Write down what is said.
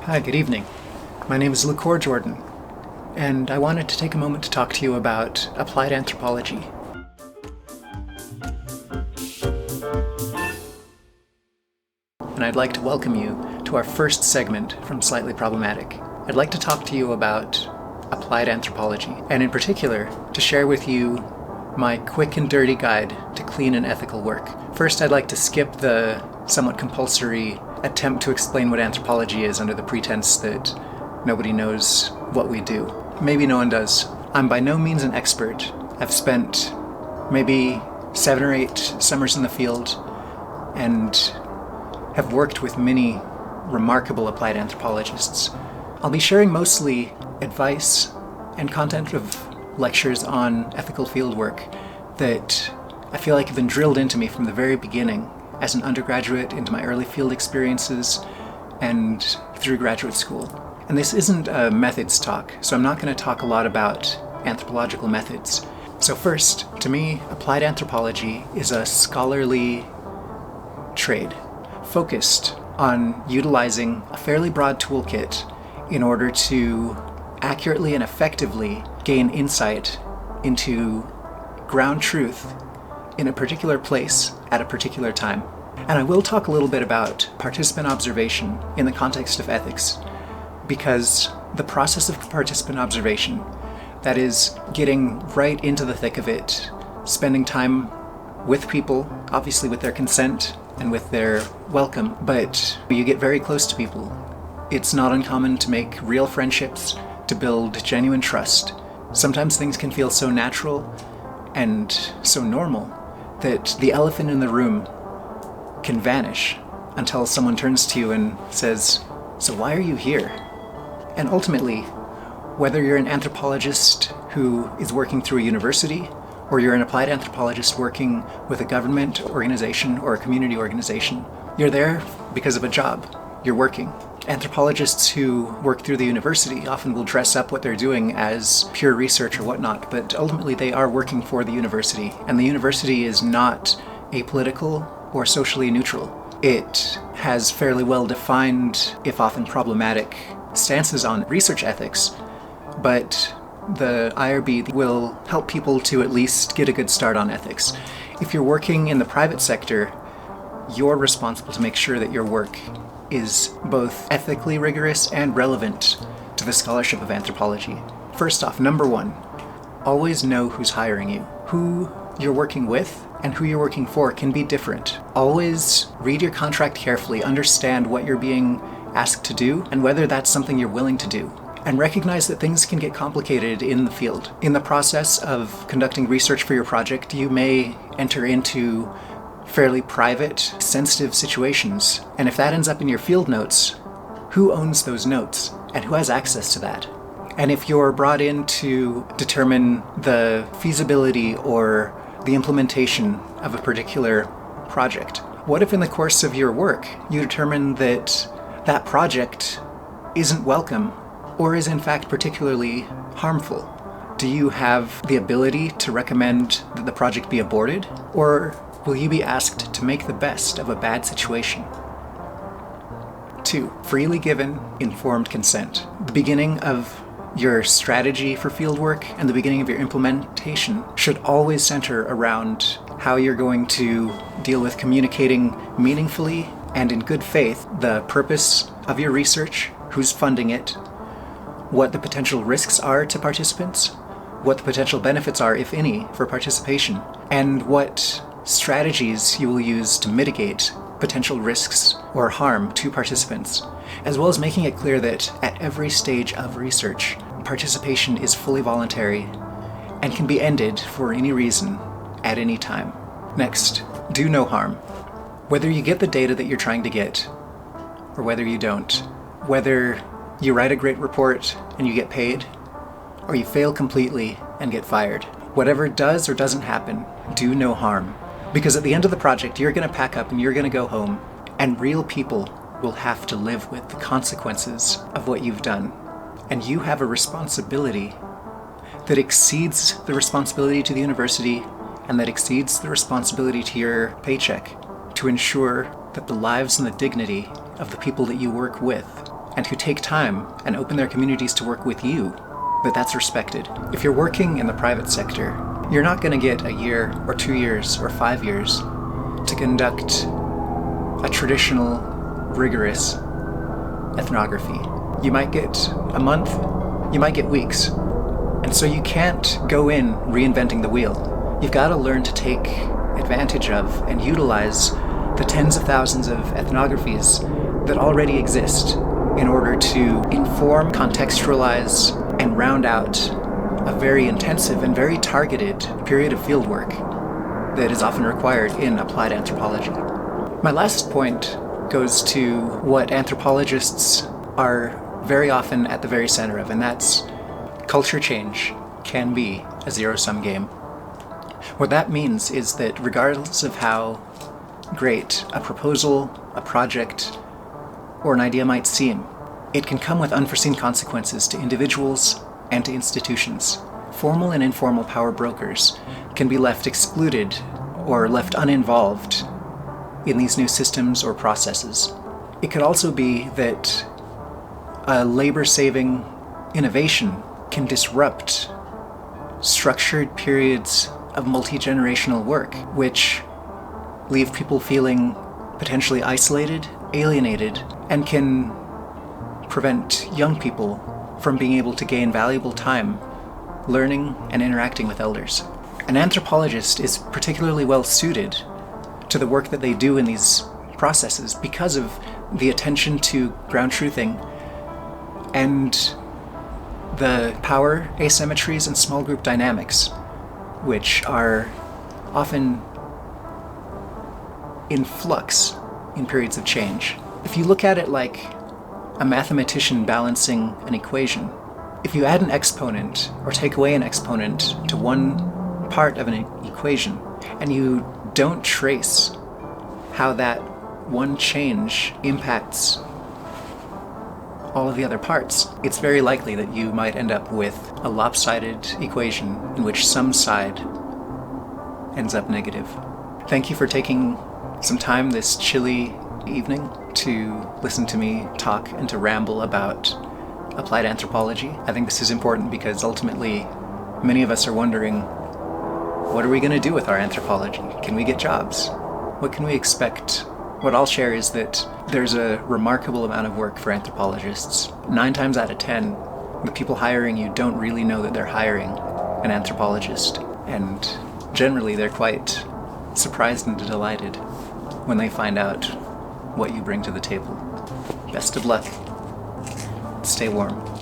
Hi, good evening. My name is Lucor Jordan, and I wanted to take a moment to talk to you about applied anthropology. And I'd like to welcome you to our first segment from Slightly Problematic. I'd like to talk to you about applied anthropology, and in particular, to share with you my quick and dirty guide to clean and ethical work. First, I'd like to skip the somewhat compulsory attempt to explain what anthropology is under the pretense that nobody knows what we do. Maybe no one does. I'm by no means an expert. I've spent maybe 7 or 8 summers in the field and have worked with many remarkable applied anthropologists. I'll be sharing mostly advice and content of lectures on ethical fieldwork that I feel like have been drilled into me from the very beginning as an undergraduate, into my early field experiences, and through graduate school. And this isn't a methods talk, so I'm not going to talk a lot about anthropological methods. So first, to me, applied anthropology is a scholarly trade focused on utilizing a fairly broad toolkit in order to accurately and effectively gain insight into ground truth in a particular place at a particular time. And I will talk a little bit about participant observation in the context of ethics, because the process of participant observation, that is getting right into the thick of it, spending time with people, obviously with their consent and with their welcome, but you get very close to people. It's not uncommon to make real friendships, to build genuine trust. Sometimes things can feel so natural and so normal that the elephant in the room can vanish until someone turns to you and says, "So why are you here?" And ultimately, whether you're an anthropologist who is working through a university, or you're an applied anthropologist working with a government organization or a community organization, you're there because of a job. You're working. Anthropologists who work through the university often will dress up what they're doing as pure research or whatnot, but ultimately they are working for the university, and the university is not apolitical or socially neutral. It has fairly well-defined, if often problematic, stances on research ethics, but the IRB will help people to at least get a good start on ethics. If you're working in the private sector, you're responsible to make sure that your work is both ethically rigorous and relevant to the scholarship of anthropology. First off, number 1, always know who's hiring you. Who you're working with and who you're working for can be different. Always read your contract carefully, understand what you're being asked to do and whether that's something you're willing to do. And recognize that things can get complicated in the field. In the process of conducting research for your project, you may enter into fairly private, sensitive situations. And if that ends up in your field notes, who owns those notes and who has access to that? And if you're brought in to determine the feasibility or the implementation of a particular project, what if in the course of your work you determine that that project isn't welcome or is in fact particularly harmful? Do you have the ability to recommend that the project be aborted, or will you be asked to make the best of a bad situation? 2. Freely given, informed consent. The beginning of your strategy for fieldwork and the beginning of your implementation should always center around how you're going to deal with communicating meaningfully and in good faith the purpose of your research, who's funding it, what the potential risks are to participants, what the potential benefits are, if any, for participation, and what strategies you will use to mitigate potential risks or harm to participants, as well as making it clear that at every stage of research, participation is fully voluntary and can be ended for any reason at any time. Next, do no harm. Whether you get the data that you're trying to get, or whether you don't, whether you write a great report and you get paid, or you fail completely and get fired, whatever does or doesn't happen, do no harm. Because at the end of the project, you're going to pack up and you're going to go home, and real people will have to live with the consequences of what you've done. And you have a responsibility that exceeds the responsibility to the university and that exceeds the responsibility to your paycheck to ensure that the lives and the dignity of the people that you work with and who take time and open their communities to work with you, that's respected. If you're working in the private sector, you're not going to get a year or 2 years or 5 years to conduct a traditional, rigorous ethnography. You might get a month, you might get weeks. And so you can't go in reinventing the wheel. You've got to learn to take advantage of and utilize the tens of thousands of ethnographies that already exist in order to inform, contextualize, and round out a very intensive and very targeted period of fieldwork that is often required in applied anthropology. My last point goes to what anthropologists are very often at the very center of, and that's culture change can be a zero-sum game. What that means is that regardless of how great a proposal, a project, or an idea might seem, it can come with unforeseen consequences to individuals and to institutions. Formal and informal power brokers can be left excluded or left uninvolved in these new systems or processes. It could also be that a labor-saving innovation can disrupt structured periods of multi-generational work, which leave people feeling potentially isolated, alienated, and can prevent young people from being able to gain valuable time learning and interacting with elders. An anthropologist is particularly well suited to the work that they do in these processes because of the attention to ground truthing and the power asymmetries and small group dynamics, which are often in flux in periods of change. If you look at it like a mathematician balancing an equation, if you add an exponent or take away an exponent to one part of an equation, and you don't trace how that one change impacts all of the other parts, it's very likely that you might end up with a lopsided equation in which some side ends up negative. Thank you for taking some time this chilly evening to listen to me talk and to ramble about applied anthropology. I think this is important because ultimately many of us are wondering, what are we going to do with our anthropology? Can we get jobs? What can we expect? What I'll share is that there's a remarkable amount of work for anthropologists. 9 times out of 10, the people hiring you don't really know that they're hiring an anthropologist. And generally they're quite surprised and delighted when they find out what you bring to the table. Best of luck. Stay warm.